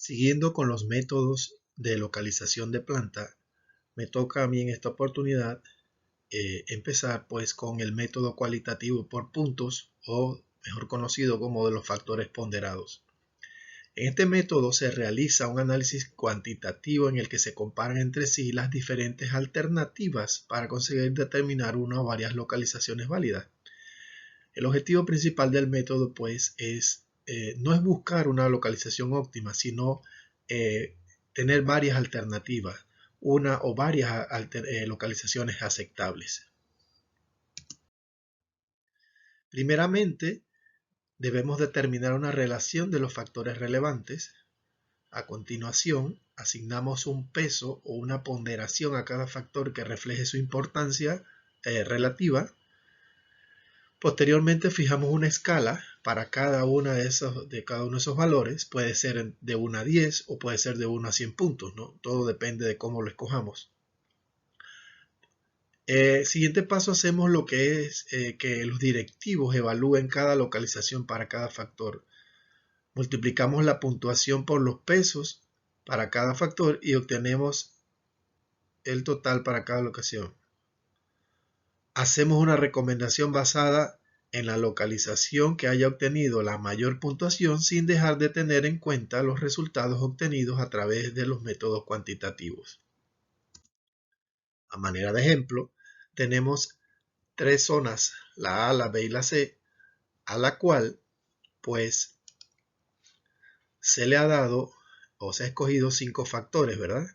Siguiendo con los métodos de localización de planta, me toca a mí en esta oportunidad empezar pues con el método cualitativo por puntos, o mejor conocido como de los factores ponderados. En este método se realiza un análisis cuantitativo en el que se comparan entre sí las diferentes alternativas para conseguir determinar una o varias localizaciones válidas. El objetivo principal del método pues no es buscar una localización óptima, sino tener varias alternativas, una o varias localizaciones aceptables. Primeramente, debemos determinar una relación de los factores relevantes. A continuación, asignamos un peso o una ponderación a cada factor que refleje su importancia relativa. Posteriormente, fijamos una escala para cada uno de esos valores. Puede ser de 1 a 10 o puede ser de 1 a 100 puntos, ¿no? Todo depende de cómo lo escojamos. Siguiente paso, hacemos lo que es que los directivos evalúen cada localización para cada factor. Multiplicamos la puntuación por los pesos para cada factor y obtenemos el total para cada locación. Hacemos una recomendación basada en la localización que haya obtenido la mayor puntuación, sin dejar de tener en cuenta los resultados obtenidos a través de los métodos cuantitativos. A manera de ejemplo, tenemos 3 zonas, la A, la B y la C, a la cual pues se le ha dado o se ha escogido 5 factores, ¿verdad?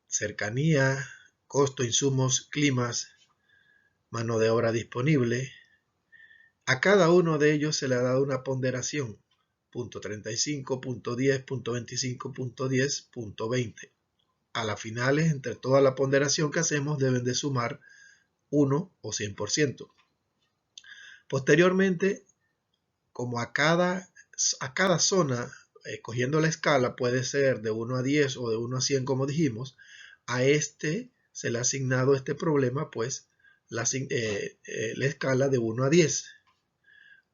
Cercanía, costo, insumos, climas, mano de obra disponible. A cada uno de ellos se le ha dado una ponderación, punto 35, punto 10, punto 25, punto 10, punto 20. A las finales, entre toda la ponderación que hacemos, deben de sumar 1 o 100%. Posteriormente, como a cada zona, cogiendo la escala, puede ser de 1 a 10 o de 1 a 100, como dijimos, a se le ha asignado este problema, pues, la escala de 1 a 10.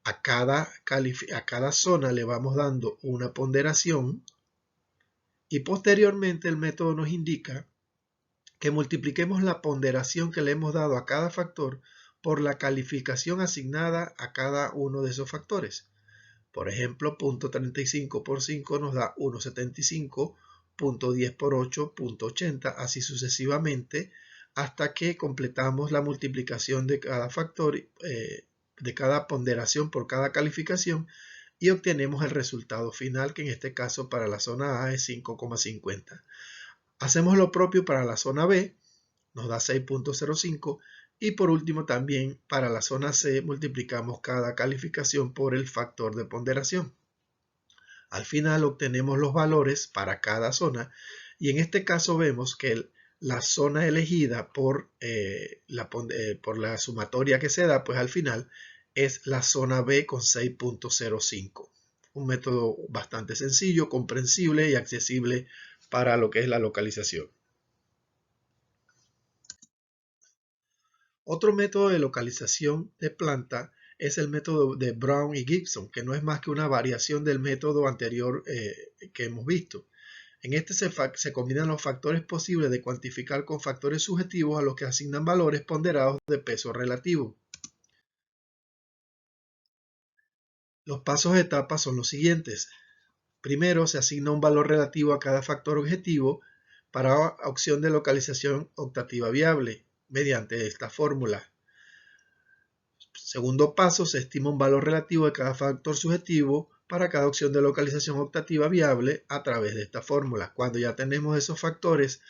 A cada zona le vamos dando una ponderación y posteriormente el método nos indica que multipliquemos la ponderación que le hemos dado a cada factor por la calificación asignada a cada uno de esos factores. Por ejemplo, 0.35 por 5 nos da 1.75, 0.10 por 8, 0.80, así sucesivamente, hasta que completamos la multiplicación de cada factor, de cada ponderación por cada calificación, y obtenemos el resultado final, que en este caso para la zona A es 5,50. Hacemos lo propio para la zona B, nos da 6.05, y por último también para la zona C multiplicamos cada calificación por el factor de ponderación. Al final obtenemos los valores para cada zona, y en este caso vemos que la zona elegida por la sumatoria que se da, pues al final es la zona B con 6.05. Un método bastante sencillo, comprensible y accesible para lo que es la localización. Otro método de localización de planta es el método de Brown y Gibson, que no es más que una variación del método anterior que hemos visto. En este se combinan los factores posibles de cuantificar con factores subjetivos a los que asignan valores ponderados de peso relativo. Los pasos de etapa son los siguientes. Primero, se asigna un valor relativo a cada factor objetivo para opción de localización optativa viable mediante esta fórmula. Segundo paso, se estima un valor relativo de cada factor subjetivo para cada opción de localización optativa viable a través de esta fórmula. Cuando ya tenemos esos factores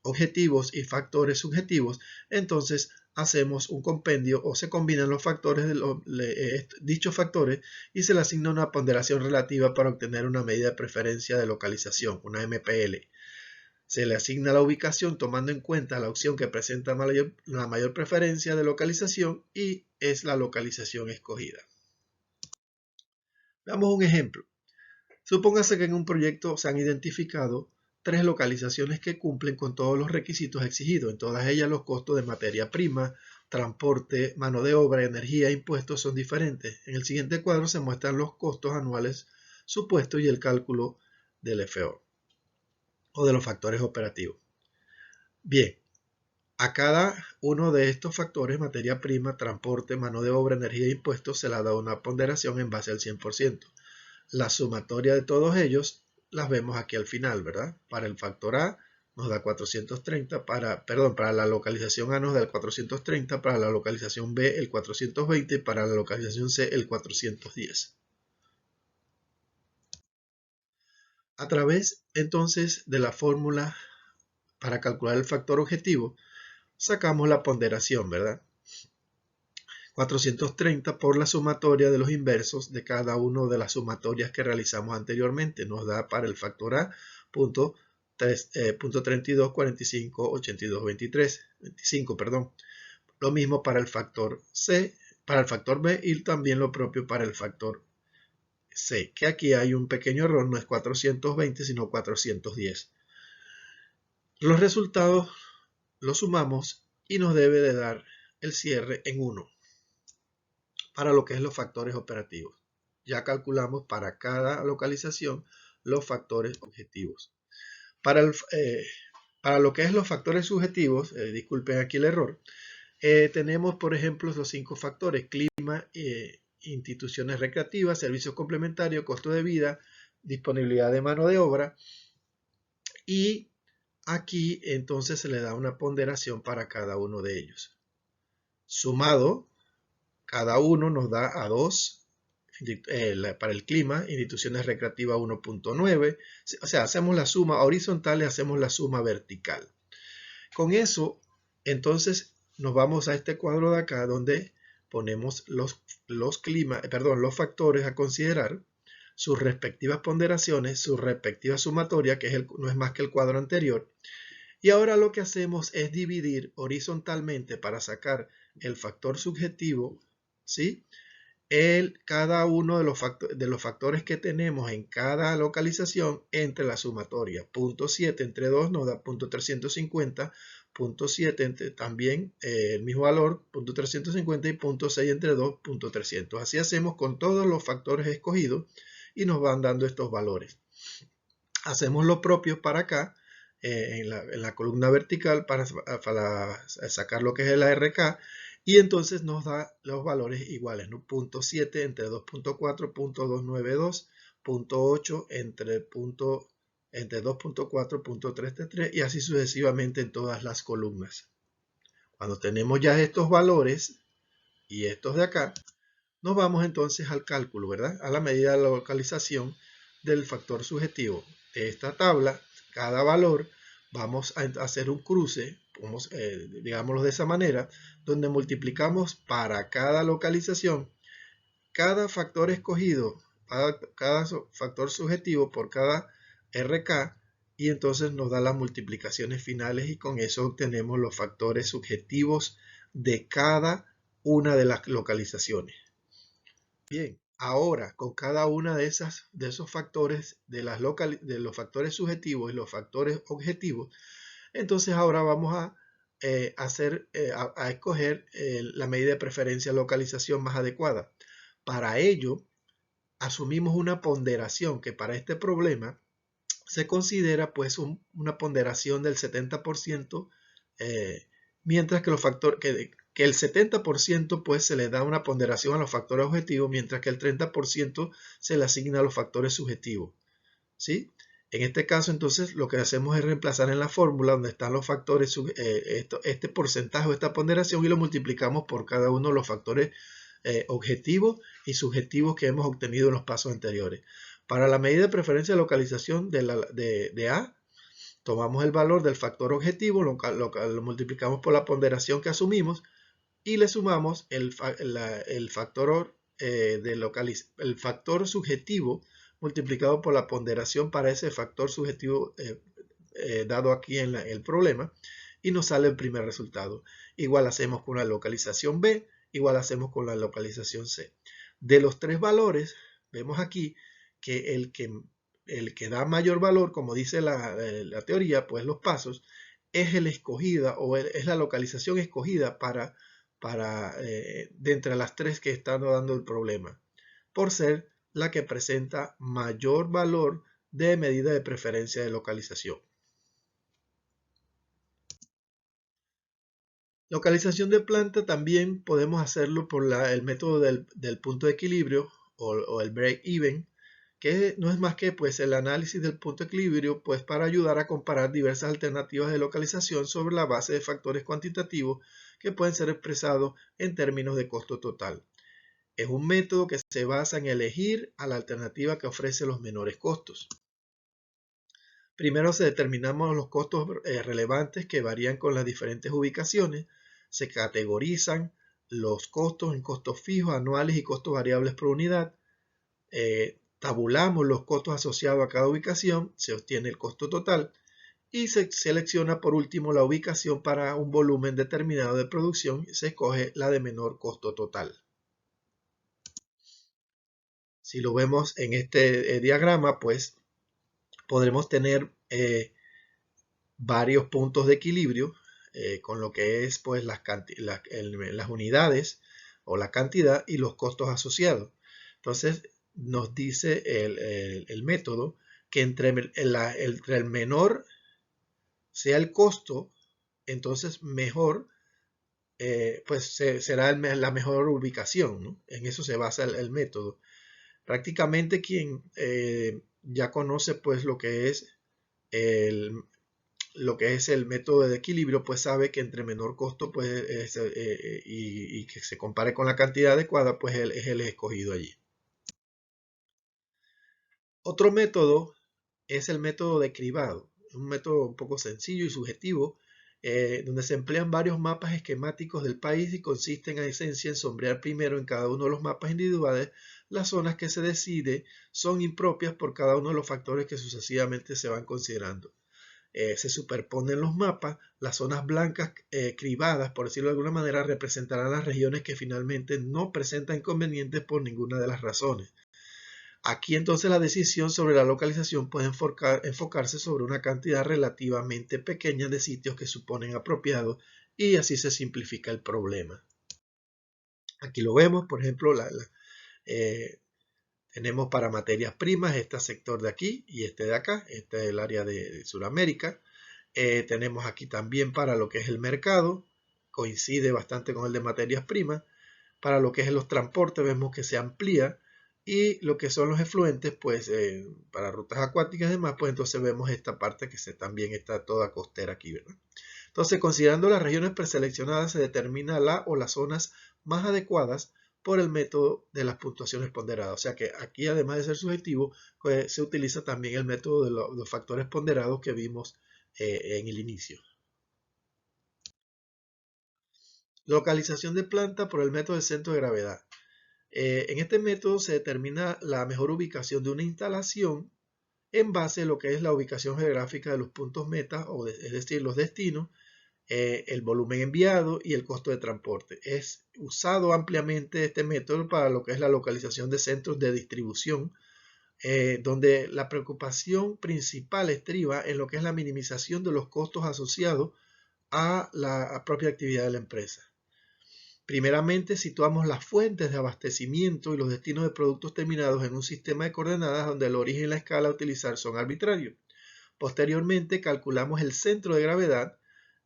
objetivos y factores subjetivos, entonces hacemos un compendio o se combinan los factores de dichos factores y se le asigna una ponderación relativa para obtener una medida de preferencia de localización, una MPL. Se le asigna la ubicación tomando en cuenta la opción que presenta la mayor preferencia de localización y es la localización escogida. Veamos un ejemplo. Supóngase que en un proyecto se han identificado 3 localizaciones que cumplen con todos los requisitos exigidos. En todas ellas los costos de materia prima, transporte, mano de obra, energía e impuestos son diferentes. En el siguiente cuadro se muestran los costos anuales supuestos y el cálculo del FO o de los factores operativos. Bien, a cada uno de estos factores, materia prima, transporte, mano de obra, energía e impuestos, se le da una ponderación en base al 100%. La sumatoria de todos ellos las vemos aquí al final, ¿verdad? Para el factor A nos da 430, para la localización A nos da el 430, para la localización B el 420 y para la localización C el 410. A través entonces de la fórmula para calcular el factor objetivo, sacamos la ponderación, ¿verdad? 430 por la sumatoria de los inversos de cada una de las sumatorias que realizamos anteriormente. Nos da para el factor A punto 32, 45, 82, 23, 25, perdón. Lo mismo para el factor C, para el factor B y también lo propio para el factor C, que aquí hay un pequeño error, no es 420 sino 410. Los resultados los sumamos y nos debe de dar el cierre en 1 para lo que es los factores operativos. Ya calculamos para cada localización los factores objetivos. Para lo que es los factores subjetivos, disculpen aquí el error, tenemos por ejemplo los 5 factores: clima, instituciones recreativas, servicios complementarios, costo de vida, disponibilidad de mano de obra, y aquí entonces se le da una ponderación para cada uno de ellos. Sumado, cada uno nos da a 2, para el clima, instituciones recreativas 1.9, o sea, hacemos la suma horizontal y hacemos la suma vertical. Con eso, entonces, nos vamos a este cuadro de acá donde ponemos los factores a considerar, sus respectivas ponderaciones, su respectiva sumatoria, que no es más que el cuadro anterior. Y ahora lo que hacemos es dividir horizontalmente para sacar el factor subjetivo, ¿sí? Cada uno de los factores que tenemos en cada localización entre la sumatoria. Punto 7 entre 2 nos da punto 350, punto 7 entre también el mismo valor, punto 350, y punto 6 entre 2, punto 300. Así hacemos con todos los factores escogidos y nos van dando estos valores. Hacemos lo propio para acá, en la columna vertical para sacar lo que es el ARK, y entonces nos da los valores iguales, ¿no? Punto 7 entre 2.4, punto 292, punto 8 entre 2.4, punto 333, y así sucesivamente en todas las columnas. Cuando tenemos ya estos valores y estos de acá, nos vamos entonces al cálculo, ¿verdad? A la medida de la localización del factor subjetivo. De esta tabla, cada valor, vamos a hacer un cruce, digámoslo de esa manera, donde multiplicamos para cada localización cada factor escogido, cada factor subjetivo por cada RK, y entonces nos da las multiplicaciones finales y con eso obtenemos los factores subjetivos de cada una de las localizaciones. Bien, ahora con cada una de esos factores, de los factores subjetivos y los factores objetivos, entonces ahora vamos a escoger la medida de preferencia localización más adecuada. Para ello, asumimos una ponderación que para este problema se considera pues una ponderación del 70%, mientras que el 70% pues se le da una ponderación a los factores objetivos, mientras que el 30% se le asigna a los factores subjetivos, ¿sí? En este caso entonces lo que hacemos es reemplazar en la fórmula donde están los factores, este porcentaje o esta ponderación, y lo multiplicamos por cada uno de los factores objetivos y subjetivos que hemos obtenido en los pasos anteriores. Para la medida de preferencia de localización de A, tomamos el valor del factor objetivo, lo multiplicamos por la ponderación que asumimos y le sumamos el factor subjetivo multiplicado por la ponderación para ese factor subjetivo dado aquí en el problema, y nos sale el primer resultado. Igual hacemos con la localización B, igual hacemos con la localización C. De los tres valores, vemos aquí que el que da mayor valor, como dice la teoría, pues los pasos, es el escogida o es la localización escogida de entre las tres que están dando el problema, por ser la que presenta mayor valor de medida de preferencia de localización. Localización de planta también podemos hacerlo por el método del punto de equilibrio o el break-even, que no es más que pues, el análisis del punto de equilibrio pues, para ayudar a comparar diversas alternativas de localización sobre la base de factores cuantitativos que pueden ser expresados en términos de costo total. Es un método que se basa en elegir a la alternativa que ofrece los menores costos. Primero se determinamos los costos relevantes que varían con las diferentes ubicaciones. Se categorizan los costos en costos fijos, anuales y costos variables por unidad. Tabulamos los costos asociados a cada ubicación, se obtiene el costo total y se selecciona por último la ubicación para un volumen determinado de producción y se escoge la de menor costo total. Si lo vemos en este diagrama, pues podremos tener varios puntos de equilibrio con lo que es pues las unidades o la cantidad y los costos asociados. Entonces nos dice el método que entre el menor sea el costo, entonces mejor pues será la mejor ubicación, ¿no? En eso se basa el método. Prácticamente quien ya conoce pues lo que es el método de equilibrio, pues sabe que entre menor costo pues, y que se compare con la cantidad adecuada, pues es el escogido allí. Otro método es el método de cribado, un método un poco sencillo y subjetivo, donde se emplean varios mapas esquemáticos del país y consiste en esencia en sombrear primero en cada uno de los mapas individuales las zonas que se decide son impropias por cada uno de los factores que sucesivamente se van considerando. Se superponen los mapas, las zonas blancas cribadas, por decirlo de alguna manera, representarán las regiones que finalmente no presentan inconvenientes por ninguna de las razones. Aquí entonces la decisión sobre la localización puede enfocarse sobre una cantidad relativamente pequeña de sitios que suponen apropiados y así se simplifica el problema. Aquí lo vemos, por ejemplo, tenemos para materias primas este sector de aquí y este de acá, este es el área de Sudamérica. Tenemos aquí también para lo que es el mercado, coincide bastante con el de materias primas. Para lo que es los transportes vemos que se amplía y lo que son los efluentes, pues para rutas acuáticas y demás, pues entonces vemos esta parte que también está toda costera aquí, ¿verdad? Entonces, considerando las regiones preseleccionadas, se determina la o las zonas más adecuadas por el método de las puntuaciones ponderadas. O sea que aquí, además de ser subjetivo, pues, se utiliza también el método de los factores ponderados que vimos en el inicio. Localización de planta por el método del centro de gravedad. En este método se determina la mejor ubicación de una instalación en base a lo que es la ubicación geográfica de los puntos meta, es decir, los destinos, el volumen enviado y el costo de transporte. Es usado ampliamente este método para lo que es la localización de centros de distribución, donde la preocupación principal estriba en lo que es la minimización de los costos asociados a la propia actividad de la empresa. Primeramente, situamos las fuentes de abastecimiento y los destinos de productos terminados en un sistema de coordenadas donde el origen y la escala a utilizar son arbitrarios. Posteriormente, calculamos el centro de gravedad,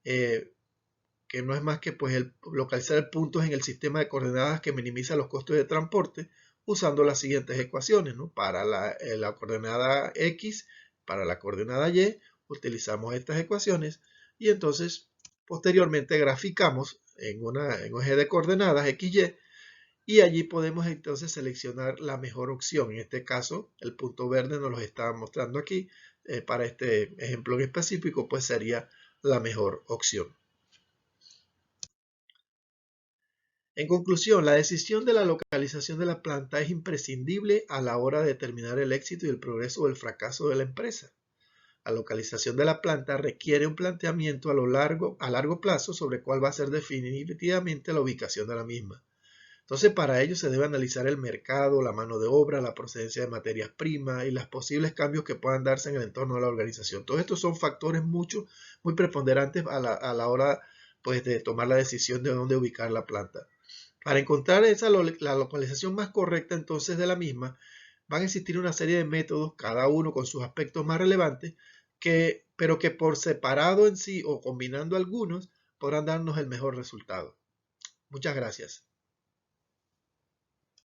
que no es más que pues, localizar puntos en el sistema de coordenadas que minimiza los costos de transporte, usando las siguientes ecuaciones, ¿no? Para la coordenada X, para la coordenada Y, utilizamos estas ecuaciones y entonces posteriormente graficamos en un eje de coordenadas XY y allí podemos entonces seleccionar la mejor opción. En este caso, el punto verde nos lo está mostrando aquí. Para este ejemplo en específico, pues sería la mejor opción. En conclusión, la decisión de la localización de la planta es imprescindible a la hora de determinar el éxito y el progreso o el fracaso de la empresa. La localización de la planta requiere un planteamiento a largo plazo sobre cuál va a ser definitivamente la ubicación de la misma. Entonces, para ello se debe analizar el mercado, la mano de obra, la procedencia de materias primas y los posibles cambios que puedan darse en el entorno de la organización. Todos estos son factores muy preponderantes a la hora pues, de tomar la decisión de dónde ubicar la planta. Para encontrar la localización más correcta entonces de la misma, van a existir una serie de métodos, cada uno con sus aspectos más relevantes, pero que por separado en sí o combinando algunos podrán darnos el mejor resultado. Muchas gracias.